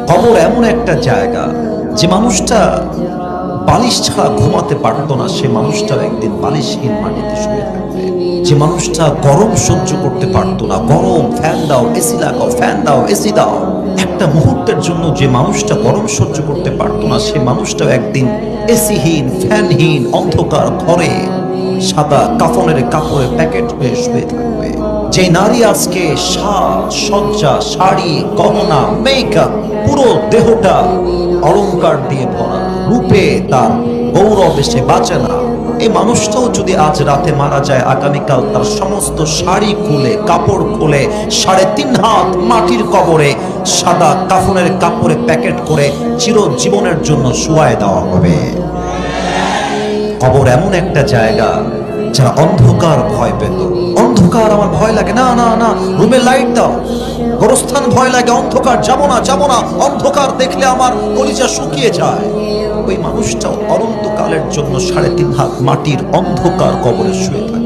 কবর এমন একটা জায়গা, যে মানুষটা বালিশ ছাড়া ঘুমাতে পারতো না, সে মানুষটাও একদিন বালিশহীন মাটিতে শুয়ে থাকবে। যে মানুষটা গরম সহ্য করতে পারতো না, গরম ফ্যান দাও, এসি লাগাও, ফ্যান দাও, এসি দাও, একটা মুহূর্তের জন্য যে মানুষটা গরম সহ্য করতে পারতো না, সে মানুষটাও একদিন এসিহীন, ফ্যানহীন অন্ধকার ঘরে সাদা কাফনের কাপড়ে প্যাকেট হয়ে শুয়ে থাকবে। যে নারী আজকে সাজ সজ্জা, শাড়ি, গহনা, মেকআপ, পুরো দেহটা অলংকার দিয়ে ভরা, রূপে তার গৌরব এসে বাঁচে না, এই মানুষটাও যদি আজ রাতে মারা যায়, আগামীকাল তার সমস্ত শাড়ি খুলে, কাপড় খুলে, 3.5 হাত মাটির কবরে সাদা কাফনের কাপড়ে প্যাকেট করে চিরজীবনের জন্য শুয়ায় দেওয়া হবে। কবর এমন একটা জায়গা, যারা অন্ধকার ভয় পেত, অন্ধকার আমার ভয় লাগে, না না না, রুমে লাইট দাও। গোরস্থান ভয় লাগে, অন্ধকার, যাবো না যাবো না, অন্ধকার দেখলে আমার কলিজা শুকিয়ে যায়, ওই মানুষটাও অনন্তকালের জন্য 3.5 হাত মাটির অন্ধকার কবরে শুয়ে থাকে।